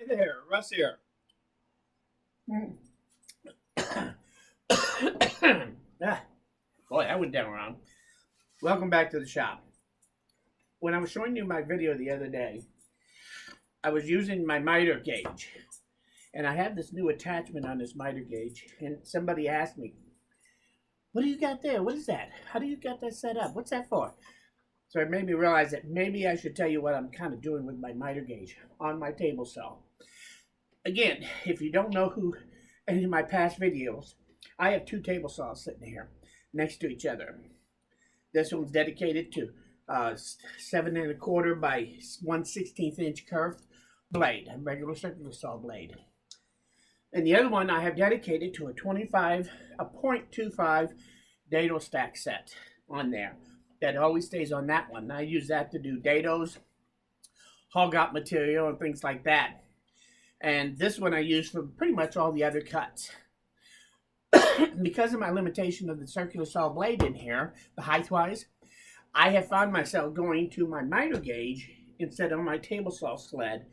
Hey there, Russ here. Boy, that went down wrong. Welcome back to the shop. When I was showing you my video the other day, I was using my miter gauge. And I have this new attachment on this miter gauge. And somebody asked me, what do you got there? What is that? How do you got that set up? What's that for? So it made me realize that maybe I should tell you what I'm kind of doing with my miter gauge on my table saw. Again, if you don't know who any of my past videos, I have two table saws sitting here next to each other. This one's dedicated to 7 1/4 by 1/16 inch curved blade, a regular circular saw blade. And the other one I have dedicated to a 0.25 dado stack set on there. That always stays on that one. I use that to do dados, hog out material, and things like that. And this one I use for pretty much all the other cuts. Because of my limitation of the circular saw blade in here, the height-wise, I have found myself going to my miter gauge instead of my table saw sled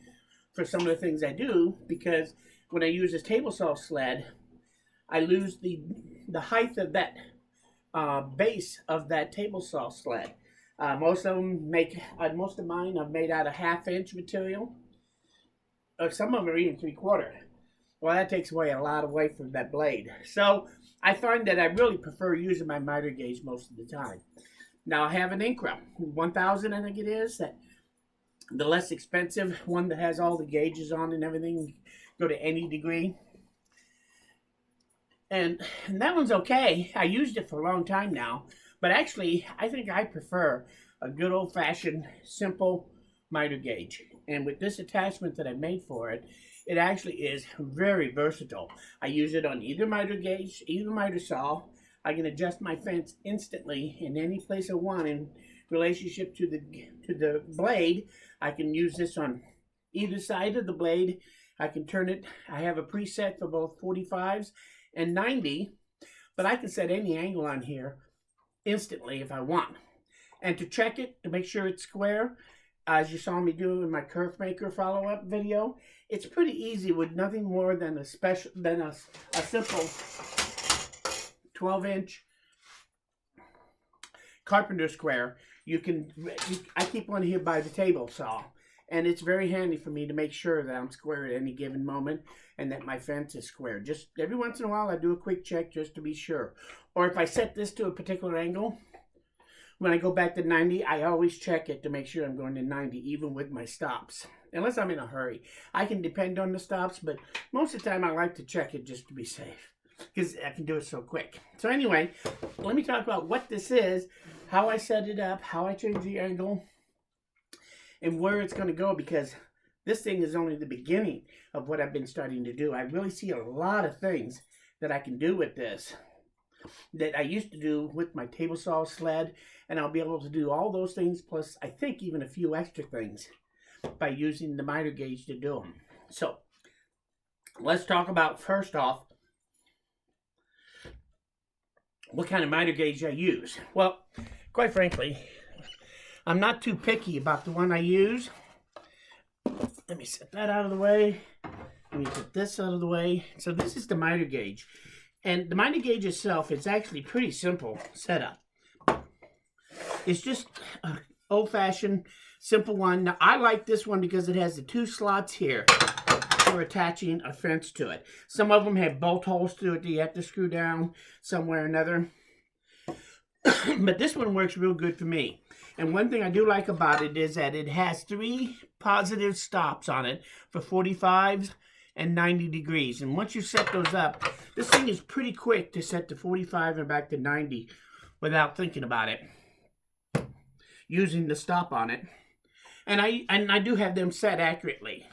for some of the things I do, because when I use this table saw sled, I lose the height of that base of that table saw sled. Most of mine are made out of 1/2 inch material. Or some of them are even 3/4. Well, that takes away a lot of weight from that blade. So I find that I really prefer using my miter gauge most of the time. Now I have an Incra 1000, I think it is, that the less expensive one that has all the gauges on and everything, go to any degree. And that one's okay. I used it for a long time now, but actually I think I prefer a good old-fashioned simple miter gauge. And with this attachment that I made for it, it actually is very versatile. I use it on either miter gauge, either miter saw. I can adjust my fence instantly in any place I want in relationship to the blade. I can use this on either side of the blade. I can turn it. I have a preset for both 45s and 90, but I can set any angle on here instantly if I want. And to check it, to make sure it's square, as you saw me do in my Curve Maker follow-up video, it's pretty easy with nothing more than a simple 12-inch carpenter square. I keep one here by the table saw, and it's very handy for me to make sure that I'm square at any given moment and that my fence is square. Just every once in a while I do a quick check just to be sure. Or if I set this to a particular angle, when I go back to 90, I always check it to make sure I'm going to 90, even with my stops. Unless I'm in a hurry. I can depend on the stops, but most of the time I like to check it just to be safe, because I can do it so quick. So anyway, let me talk about what this is, how I set it up, how I change the angle, and where it's going to go, because this thing is only the beginning of what I've been starting to do. I really see a lot of things that I can do with this that I used to do with my table saw sled, and I'll be able to do all those things, plus I think even a few extra things by using the miter gauge to do them. So let's talk about, first off, what kind of miter gauge I use. Well, quite frankly, I'm not too picky about the one I use. Let me set that out of the way. Let me put this out of the way. So this is the miter gauge. And the miter gauge itself is actually pretty simple setup. It's just an old-fashioned, simple one. Now, I like this one because it has the 2 slots here for attaching a fence to it. Some of them have bolt holes to it that you have to screw down somewhere or another. But this one works real good for me. And one thing I do like about it is that it has 3 positive stops on it for 45s and 90 degrees. And once you set those up, this thing is pretty quick to set to 45 and back to 90 without thinking about it, using the stop on it. And I do have them set accurately,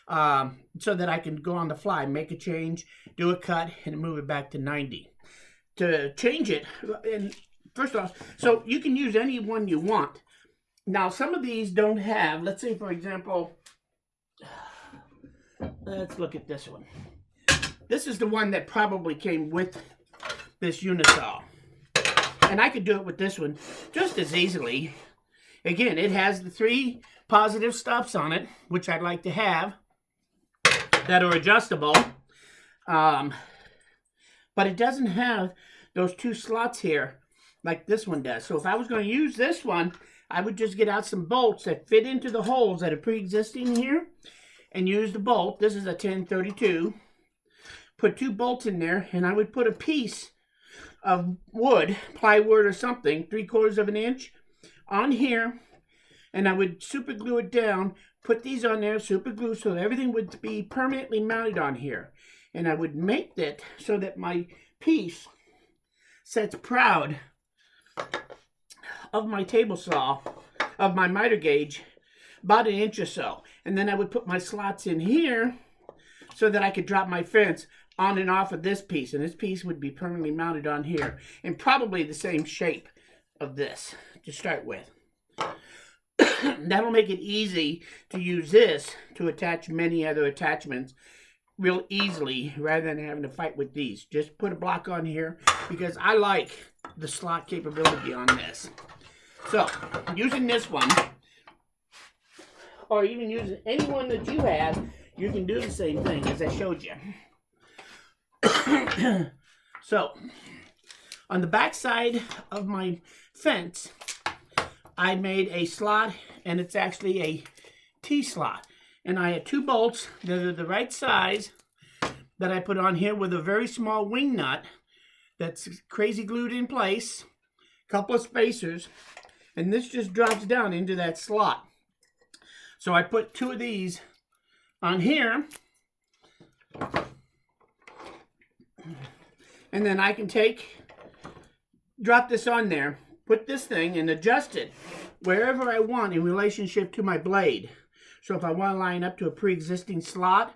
so that I can go on the fly, make a change, do a cut, and move it back to 90. To change it, and first off, so you can use any one you want. Now, some of these don't have, let's say, for example, let's look at this one. This is the one that probably came with this unisaw. And I could do it with this one just as easily. Again, it has the 3 positive stops on it, which I'd like to have. that are adjustable. But it doesn't have those two slots here like this one does. So if I was going to use this one, I would just get out some bolts that fit into the holes that are pre-existing here and use the bolt. This is a 1032. Put 2 bolts in there, and I would put a piece of wood, plywood or something, 3/4 of an inch on here, and I would super glue it down, put these on there, super glue, so that everything would be permanently mounted on here. And I would make that so that my piece sits proud of my table saw, of my miter gauge, about 1 inch or so. And then I would put my slots in here so that I could drop my fence on and off of this piece. And this piece would be permanently mounted on here. And probably the same shape of this to start with. That'll make it easy to use this to attach many other attachments real easily rather than having to fight with these. Just put a block on here because I like the slot capability on this. So, using this one, or even using any one that you have, you can do the same thing as I showed you. So, on the back side of my fence, I made a slot, and it's actually a T-slot. And I had 2 bolts that are the right size that I put on here with a very small wing nut that's crazy glued in place, a couple of spacers, and this just drops down into that slot. So I put 2 of these on here, and then I can drop this on there, put this thing and adjust it wherever I want in relationship to my blade. So if I want to line up to a pre-existing slot,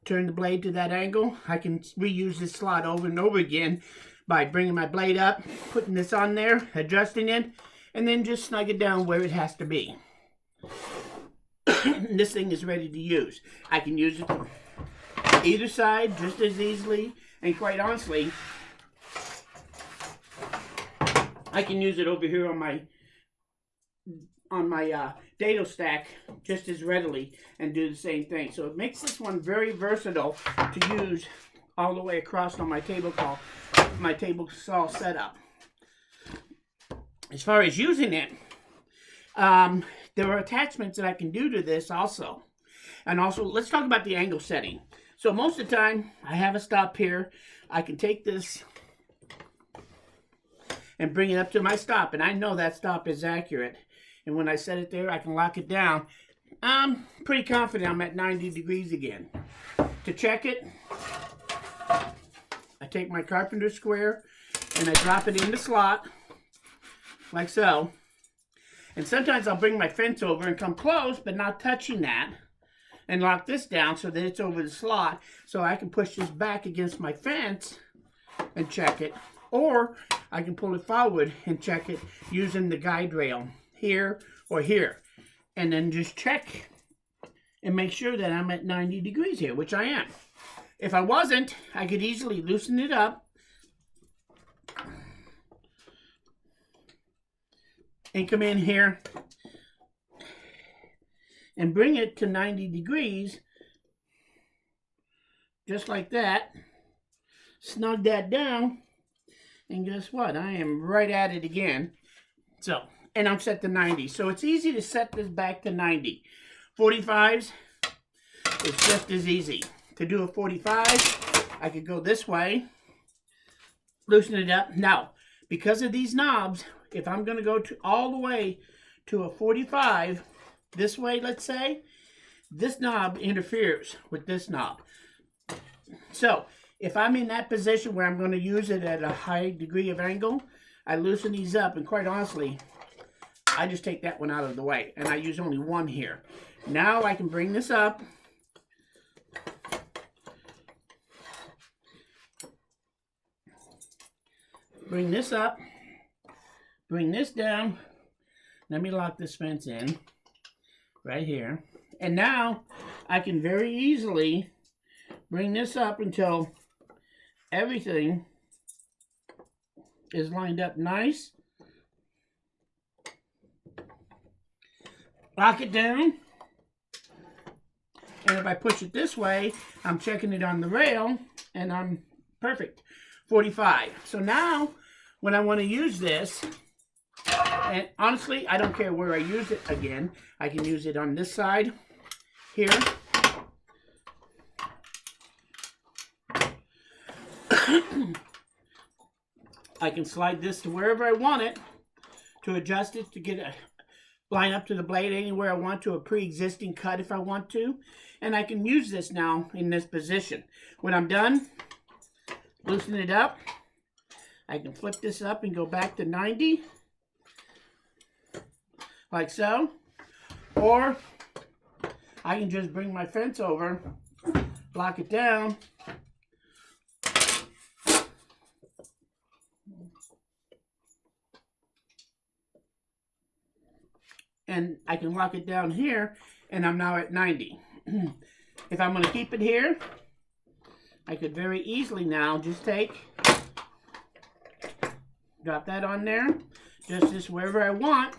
turn the blade to that angle, I can reuse this slot over and over again by bringing my blade up, putting this on there, adjusting it, and then just snug it down where it has to be. This thing is ready to use. I can use it either side just as easily, and quite honestly, I can use it over here on my dado stack just as readily and do the same thing. So it makes this one very versatile to use all the way across on my table saw setup. As far as using it, there are attachments that I can do to this also. And also, let's talk about the angle setting. So most of the time, I have a stop here. I can take this and bring it up to my stop, and I know that stop is accurate. And when I set it there, I can lock it down. I'm pretty confident I'm at 90 degrees again. To check it, I take my carpenter square and I drop it in the slot, like so. And sometimes I'll bring my fence over and come close, but not touching that, and lock this down so that it's over the slot, so I can push this back against my fence and check it. Or I can pull it forward and check it using the guide rail here or here. And then just check and make sure that I'm at 90 degrees here, which I am. If I wasn't, I could easily loosen it up and come in here and bring it to 90 degrees, just like that. Snug that down, and guess what? I am right at it again. So, and I'm set to 90. So it's easy to set this back to 90. 45s, it's just as easy. To do a 45, I could go this way, loosen it up. Now, because of these knobs, if I'm going to go all the way to a 45, this way, let's say, this knob interferes with this knob. So, if I'm in that position where I'm going to use it at a high degree of angle, I loosen these up, and quite honestly, I just take that one out of the way, and I use only one here. Now I can bring this up, bring this up, bring this down. Let me lock this fence in right here. And now I can very easily bring this up until everything is lined up nice. Lock it down. And if I push it this way, I'm checking it on the rail, and I'm perfect. 45. So now, when I want to use this, and honestly, I don't care where I use it again. I can use it on this side here. I can slide this to wherever I want it to adjust it to get a line up to the blade anywhere I want to, a pre-existing cut if I want to. And I can use this now in this position. When I'm done, loosen it up. I can flip this up and go back to 90. Like so. Or I can just bring my fence over, lock it down, and I can lock it down here, and I'm now at 90. If I'm going to keep it here, I could very easily now just drop that on there, just this wherever I want,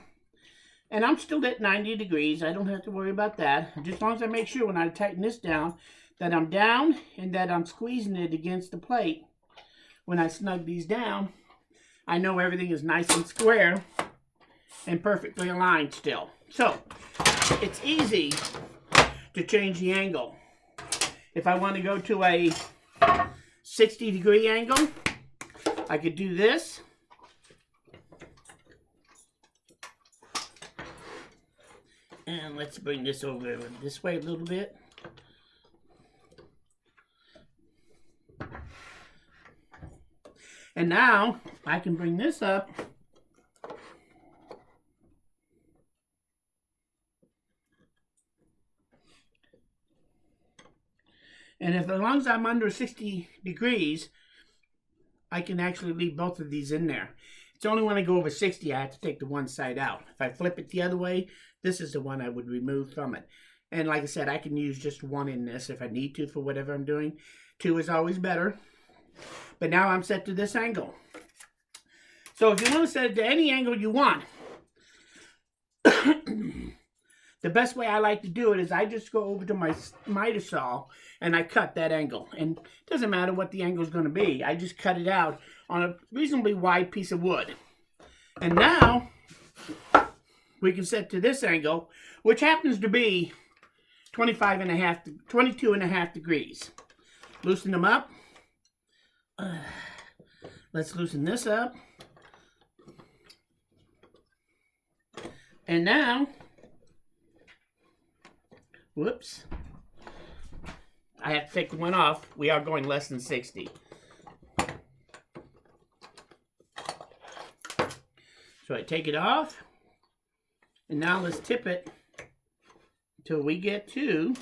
and I'm still at 90 degrees. I don't have to worry about that. Just as long as I make sure when I tighten this down, that I'm down and that I'm squeezing it against the plate. When I snug these down, I know everything is nice and square and perfectly aligned still. So, it's easy to change the angle. If I want to go to a 60-degree angle, I could do this. And let's bring this over this way a little bit. And now I can bring this up. And as long as I'm under 60 degrees, I can actually leave both of these in there. It's only when I go over 60, I have to take the one side out. If I flip it the other way, this is the one I would remove from it. And like I said, I can use just one in this if I need to for whatever I'm doing. 2 is always better. But now I'm set to this angle. So if you want to set it to any angle you want, the best way I like to do it is I just go over to my miter saw and I cut that angle. And it doesn't matter what the angle is going to be. I just cut it out on a reasonably wide piece of wood. And now we can set to this angle, which happens to be 22 and a half degrees. Loosen them up. Let's loosen this up. And now, whoops, I have to take the one off. We are going less than 60. So I take it off, and now let's tip it until we get to,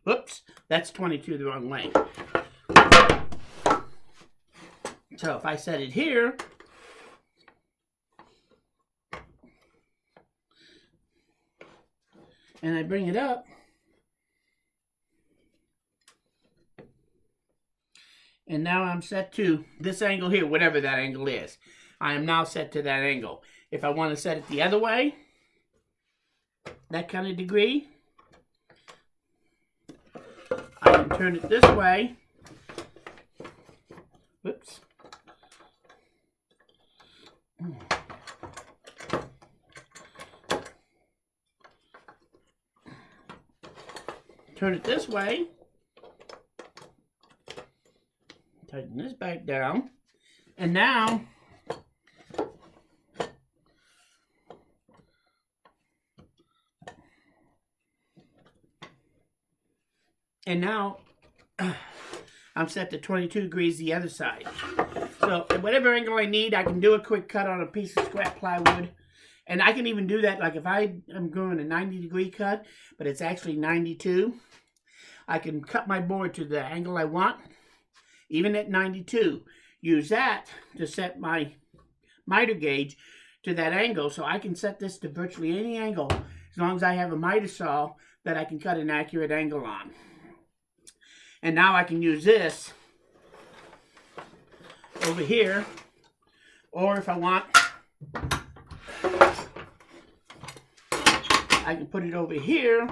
whoops, that's 22 the wrong way. So if I set it here, and I bring it up, and now I'm set to this angle here, whatever that angle is. I am now set to that angle. If I want to set it the other way, that kind of degree, I can turn it this way. Whoops. Turn it this way. Tighten this back down. And now, I'm set to 22 degrees the other side. So at whatever angle I need, I can do a quick cut on a piece of scrap plywood. And I can even do that, like if I am doing a 90-degree cut, but it's actually 92, I can cut my board to the angle I want, even at 92. Use that to set my miter gauge to that angle, so I can set this to virtually any angle as long as I have a miter saw that I can cut an accurate angle on. And now I can use this over here, or if I want, I can put it over here.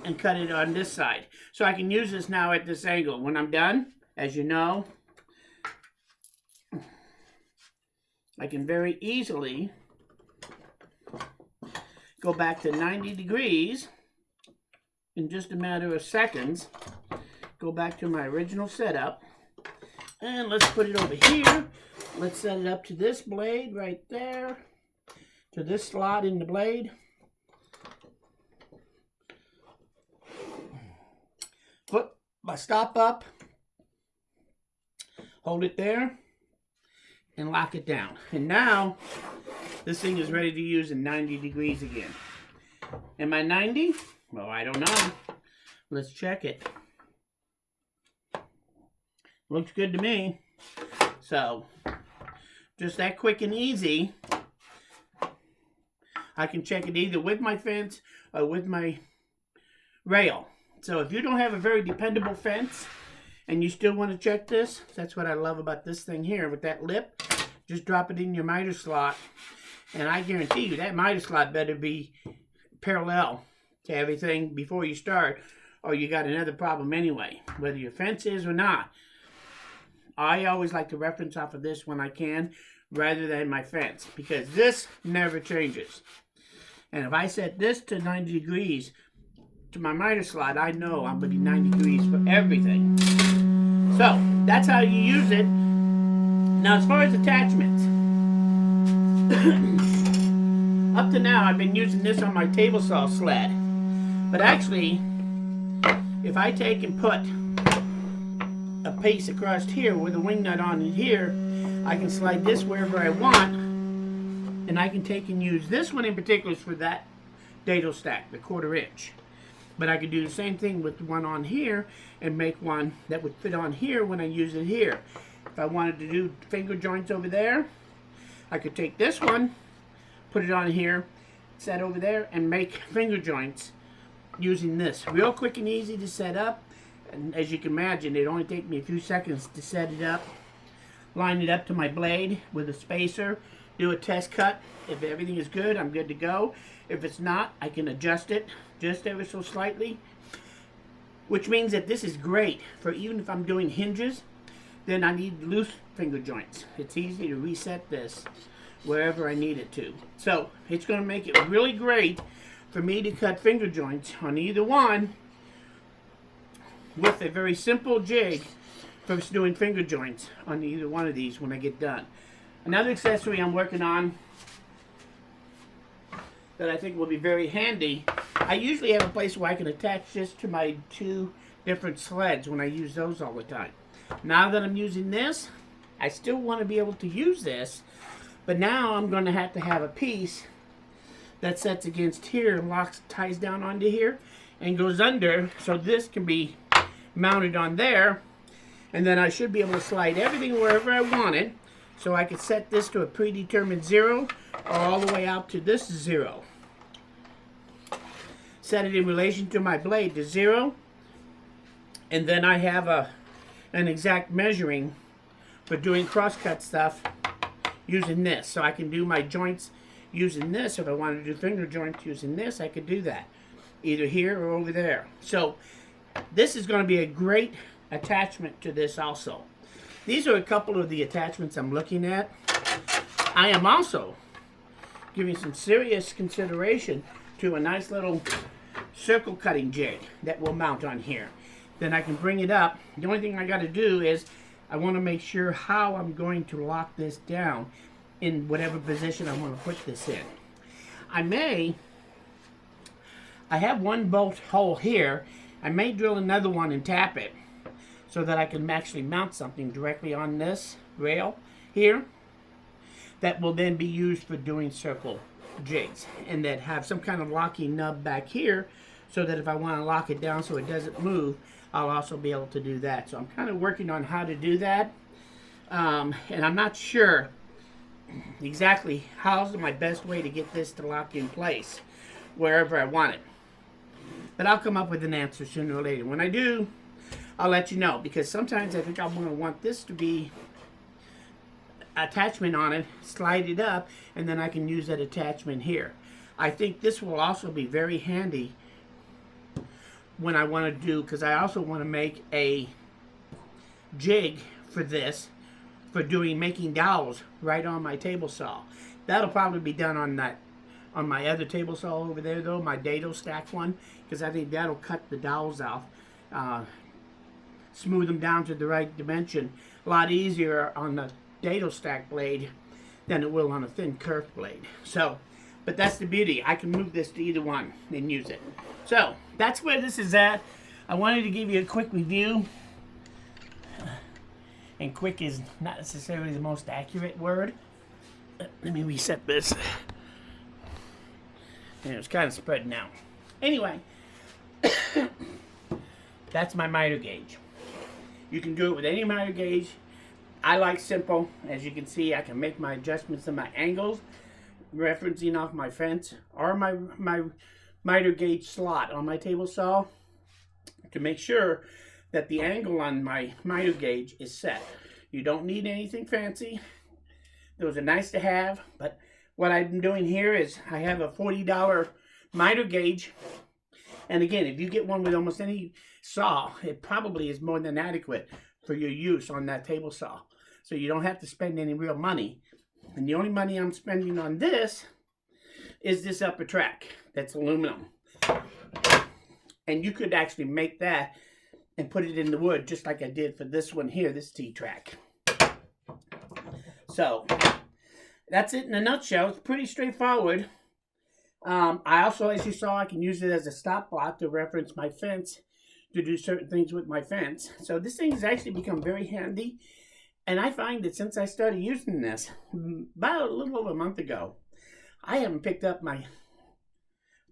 And cut it on this side. So I can use this now at this angle. When I'm done, as you know, I can very easily go back to 90 degrees in just a matter of seconds. Go back to my original setup. And let's put it over here. Let's set it up to this blade right there. To this slot in the blade. Put my stop up. Hold it there. And lock it down. And now, this thing is ready to use in 90 degrees again. Am I 90? Well, I don't know. Let's check it. Looks good to me. So, just that quick and easy. I can check it either with my fence or with my rail. So if you don't have a very dependable fence and you still want to check this, that's what I love about this thing here with that lip. Just drop it in your miter slot. And I guarantee you that miter slot better be parallel to everything before you start, or you got another problem anyway, whether your fence is or not. I always like to reference off of this when I can, rather than my fence, because this never changes. And if I set this to 90 degrees to my miter slot, I know I'm going to be 90 degrees for everything. So, that's how you use it. Now, as far as attachments, up to now, I've been using this on my table saw sled. But actually, if I take and put a piece across here with a wing nut on it here, I can slide this wherever I want, and I can take and use this one in particular for that dado stack, the 1/4 inch. But I could do the same thing with the one on here and make one that would fit on here when I use it here. If I wanted to do finger joints over there, I could take this one, put it on here, set over there, and make finger joints using this. Real quick and easy to set up. And as you can imagine, it only takes me a few seconds to set it up. Line it up to my blade with a spacer. Do a test cut. If everything is good, I'm good to go. If it's not, I can adjust it just ever so slightly. Which means that this is great for even if I'm doing hinges, then I need loose finger joints. It's easy to reset this wherever I need it to. So it's going to make it really great for me to cut finger joints on either one with a very simple jig for doing finger joints on either one of these when I get done. Another accessory I'm working on that I think will be very handy, I usually have a place where I can attach this to my 2 different sleds when I use those all the time. Now that I'm using this, I still want to be able to use this, but now I'm going to have a piece that sets against here and ties down onto here and goes under, so this can be mounted on there, and then I should be able to slide everything wherever I want it. So I could set this to a predetermined 0 or all the way out to this 0. Set it in relation to my blade to 0, and then I have an exact measuring for doing crosscut stuff using this. So I can do my joints using this. If I wanted to do finger joints using this, I could do that either here or over there. So this is going to be a great attachment to this also. These are a couple of the attachments I'm looking at. I am also giving some serious consideration to a nice little circle cutting jig that will mount on here. Then I can bring it up. The only thing I got to do is I want to make sure how I'm going to lock this down in whatever position I want to put this in. I have one bolt hole here. I may drill another one and tap it so that I can actually mount something directly on this rail here that will then be used for doing circle jigs, and that have some kind of locking nub back here so that if I want to lock it down so it doesn't move, I'll also be able to do that. So I'm kind of working on how to do that, and I'm not sure exactly how's my best way to get this to lock in place wherever I want it. But I'll come up with an answer sooner or later. When I do, I'll let you know, because sometimes I think I'm going to want this to be attachment on it, slide it up, and then I can use that attachment here. I think this will also be very handy when I want to do, because I also want to make a jig for this, for making dowels right on my table saw. That'll probably be done on my other table saw over there though, my dado stack one, because I think that'll cut the dowels out, smooth them down to the right dimension a lot easier on the dado stack blade than it will on a thin curved blade. So, but that's the beauty. I can move this to either one and use it. So, that's where this is at. I wanted to give you a quick review. And quick is not necessarily the most accurate word. Let me reset this. And it's kind of spreading out. Anyway, that's my miter gauge. You can do it with any miter gauge. I like simple. As you can see, I can make my adjustments to my angles, referencing off my fence or my miter gauge slot on my table saw to make sure that the angle on my miter gauge is set. You don't need anything fancy. Those are nice to have, but what I'm doing here is I have a $40 miter gauge. And again, if you get one with almost any saw, it probably is more than adequate for your use on that table saw. So you don't have to spend any real money. And the only money I'm spending on this is this upper track that's aluminum. And you could actually make that and put it in the wood just like I did for this one here, this T-track. So that's it in a nutshell. It's pretty straightforward. I also, as you saw, I can use it as a stop block to reference my fence, to do certain things with my fence. So this thing has actually become very handy. And I find that since I started using this, about a little over a month ago, I haven't picked up my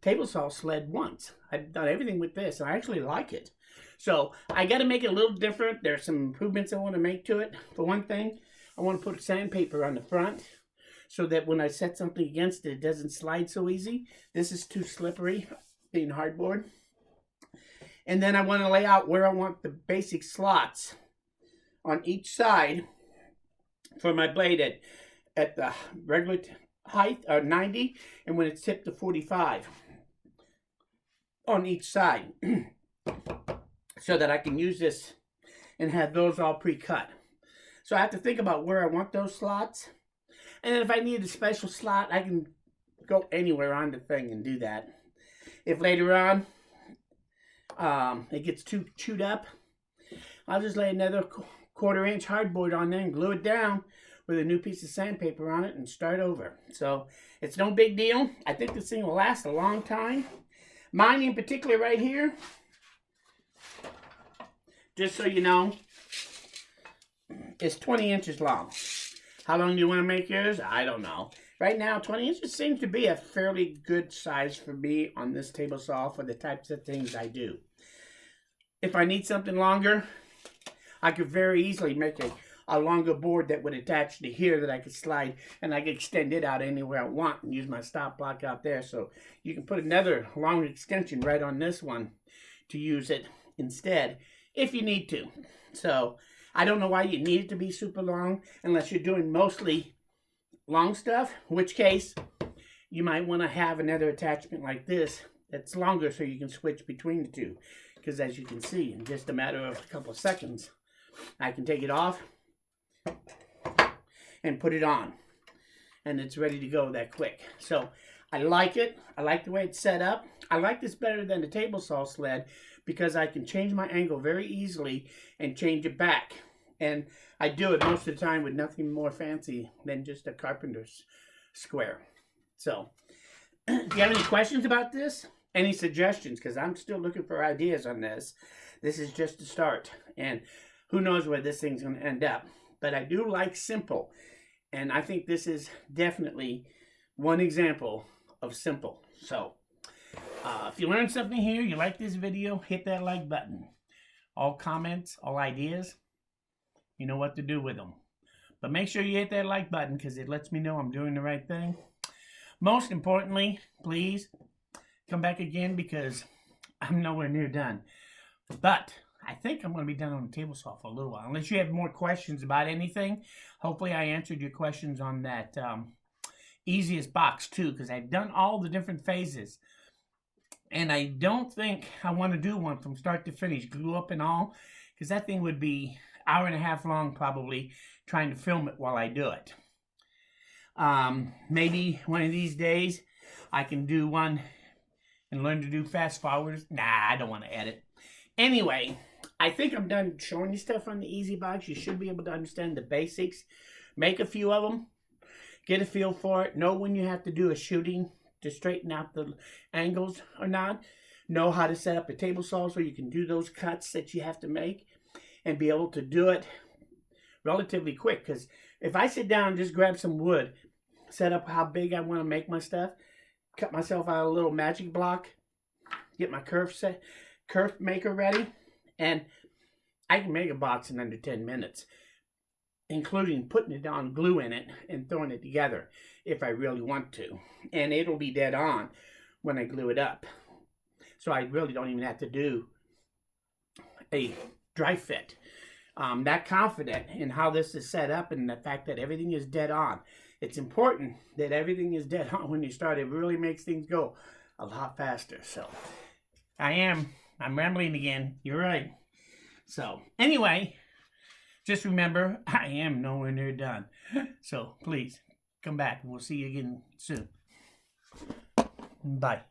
table saw sled once. I've done everything with this, and I actually like it. So I got to make it a little different. There's some improvements I want to make to it. For one thing, I want to put sandpaper on the front so that when I set something against it, it doesn't slide so easy. This is too slippery, being hardboard. And then I want to lay out where I want the basic slots on each side for my blade at the regular height, 90, and when it's tipped to 45 on each side. So that I can use this and have those all pre-cut. So I have to think about where I want those slots. And then if I need a special slot, I can go anywhere on the thing and do that. If later on it gets too chewed up, I'll just lay another 1/4 inch hardboard on there and glue it down with a new piece of sandpaper on it and start over. So it's no big deal. I think this thing will last a long time. Mine in particular right here, just so you know, is 20 inches long. How long do you want to make yours? I don't know. Right now, 20 inches seems to be a fairly good size for me on this table saw for the types of things I do. If I need something longer, I could very easily make a longer board that would attach to here that I could slide, and I could extend it out anywhere I want and use my stop block out there. So you can put another long extension right on this one to use it instead if you need to. So I don't know why you need it to be super long unless you're doing mostly long stuff, in which case you might want to have another attachment like this that's longer so you can switch between the two. Because as you can see, in just a matter of a couple of seconds, I can take it off and put it on. And it's ready to go that quick. So I like it. I like the way it's set up. I like this better than the table saw sled because I can change my angle very easily and change it back. And I do it most of the time with nothing more fancy than just a carpenter's square. So, do you have any questions about this? Any suggestions? Because I'm still looking for ideas on this. This is just a start. And who knows where this thing's going to end up. But I do like simple. And I think this is definitely one example of simple. So, if you learned something here, you like this video, hit that like button. All comments, all ideas, you know what to do with them. But make sure you hit that like button because it lets me know I'm doing the right thing. Most importantly, please come back again because I'm nowhere near done. But I think I'm going to be done on the table saw for a little while. Unless you have more questions about anything. Hopefully I answered your questions on that easiest box too, because I've done all the different phases. And I don't think I want to do one from start to finish, glue up and all, because that thing would be an hour and a half long probably trying to film it while I do it. Maybe one of these days I can do one and learn to do fast forwards. Nah, I don't want to edit. Anyway, I think I'm done showing you stuff on the easy box. You should be able to understand the basics. Make a few of them. Get a feel for it. Know when you have to do a shooting to straighten out the angles or not. Know how to set up a table saw so you can do those cuts that you have to make and be able to do it relatively quick. Because if I sit down and just grab some wood, set up how big I want to make my stuff, cut myself out a little magic block, get my curve maker ready, and I can make a box in under 10 minutes, including putting it on glue in it and throwing it together if I really want to. And it'll be dead on when I glue it up. So I really don't even have to do a dry fit. I'm that confident in how this is set up and the fact that everything is dead on. It's important that everything is dead on when you start. It really makes things go a lot faster. So I'm rambling again. You're right. So anyway, just remember, I am nowhere near done. So please come back and we'll see you again soon. Bye.